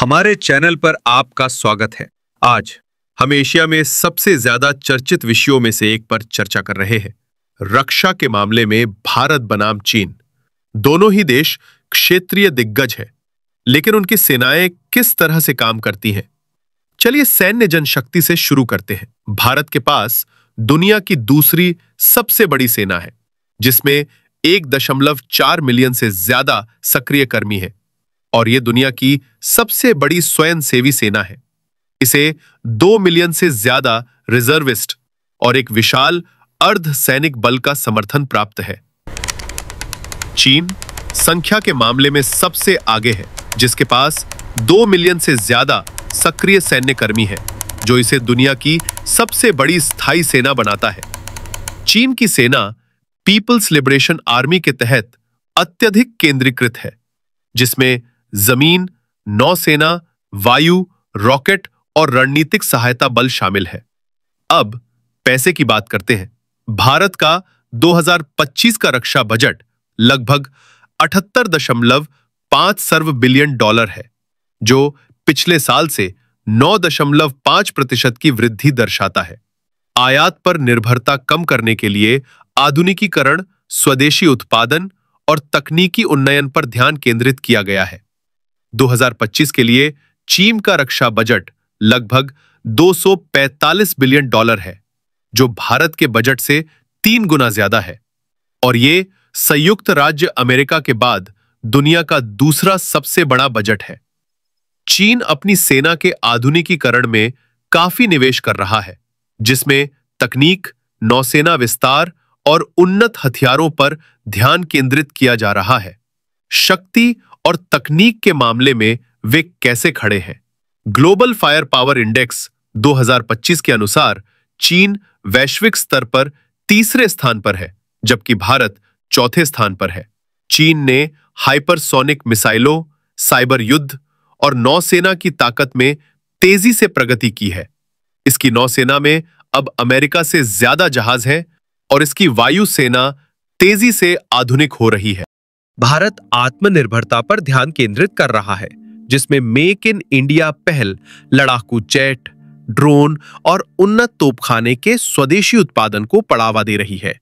हमारे चैनल पर आपका स्वागत है। आज हम एशिया में सबसे ज्यादा चर्चित विषयों में से एक पर चर्चा कर रहे हैं। रक्षा के मामले में भारत बनाम चीन। दोनों ही देश क्षेत्रीय दिग्गज है, लेकिन उनकी सेनाएं किस तरह से काम करती हैं? चलिए सैन्य जनशक्ति से शुरू करते हैं। भारत के पास दुनिया की दूसरी सबसे बड़ी सेना है, जिसमें 1.4 मिलियन से ज्यादा सक्रिय कर्मी है और यह दुनिया की सबसे बड़ी स्वयंसेवी सेना है। इसे 2 मिलियन से ज्यादा रिजर्विस्ट और एक विशाल अर्ध सैनिक बल का समर्थन प्राप्त है। चीन संख्या के मामले में सबसे आगे है, जिसके पास 2 मिलियन से ज्यादा सक्रिय सैन्य कर्मी है, जो इसे दुनिया की सबसे बड़ी स्थायी सेना बनाता है। चीन की सेना पीपल्स लिबरेशन आर्मी के तहत अत्यधिक केंद्रीकृत है, जिसमें जमीन, नौसेना, वायु, रॉकेट और रणनीतिक सहायता बल शामिल है। अब पैसे की बात करते हैं। भारत का 2025 का रक्षा बजट लगभग 78.5 बिलियन डॉलर है, जो पिछले साल से 9.5% की वृद्धि दर्शाता है। आयात पर निर्भरता कम करने के लिए आधुनिकीकरण, स्वदेशी उत्पादन और तकनीकी उन्नयन पर ध्यान केंद्रित किया गया है। 2025 के लिए चीन का रक्षा बजट लगभग 245 बिलियन डॉलर है, जो भारत के बजट से 3 गुना ज्यादा है, और ये संयुक्त राज्य अमेरिका के बाद दुनिया का दूसरा सबसे बड़ा बजट है। चीन अपनी सेना के आधुनिकीकरण में काफी निवेश कर रहा है, जिसमें तकनीक, नौसेना विस्तार और उन्नत हथियारों पर ध्यान केंद्रित किया जा रहा है। शक्ति और तकनीक के मामले में वे कैसे खड़े हैं? ग्लोबल फायर पावर इंडेक्स 2025 के अनुसार चीन वैश्विक स्तर पर तीसरे स्थान पर है, जबकि भारत चौथे स्थान पर है। चीन ने हाइपरसोनिक मिसाइलों, साइबर युद्ध और नौसेना की ताकत में तेजी से प्रगति की है। इसकी नौसेना में अब अमेरिका से ज्यादा जहाज हैं और इसकी वायु सेना तेजी से आधुनिक हो रही है। भारत आत्मनिर्भरता पर ध्यान केंद्रित कर रहा है, जिसमें मेक इन इंडिया पहल लड़ाकू जेट, ड्रोन और उन्नत तोपखाने के स्वदेशी उत्पादन को बढ़ावा दे रही है।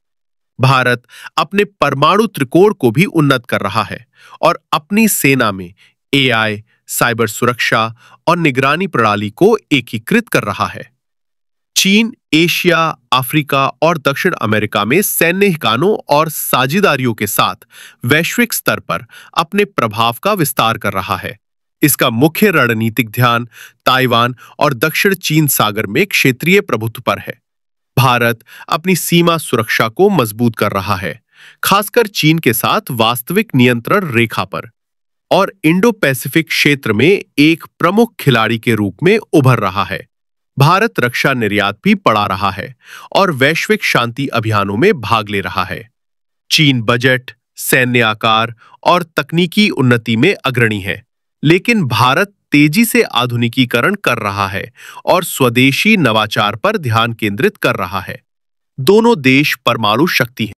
भारत अपने परमाणु त्रिकोण को भी उन्नत कर रहा है और अपनी सेना में एआई, साइबर सुरक्षा और निगरानी प्रणाली को एकीकृत कर रहा है। चीन एशिया, अफ्रीका और दक्षिण अमेरिका में सैन्य ठिकानों और साझेदारियों के साथ वैश्विक स्तर पर अपने प्रभाव का विस्तार कर रहा है। इसका मुख्य रणनीतिक ध्यान ताइवान और दक्षिण चीन सागर में क्षेत्रीय प्रभुत्व पर है। भारत अपनी सीमा सुरक्षा को मजबूत कर रहा है, खासकर चीन के साथ वास्तविक नियंत्रण रेखा पर, और इंडो पैसिफिक क्षेत्र में एक प्रमुख खिलाड़ी के रूप में उभर रहा है। भारत रक्षा निर्यात भी बढ़ा रहा है और वैश्विक शांति अभियानों में भाग ले रहा है। चीन बजट, सैन्य आकार और तकनीकी उन्नति में अग्रणी है, लेकिन भारत तेजी से आधुनिकीकरण कर रहा है और स्वदेशी नवाचार पर ध्यान केंद्रित कर रहा है। दोनों देश परमाणु शक्ति हैं,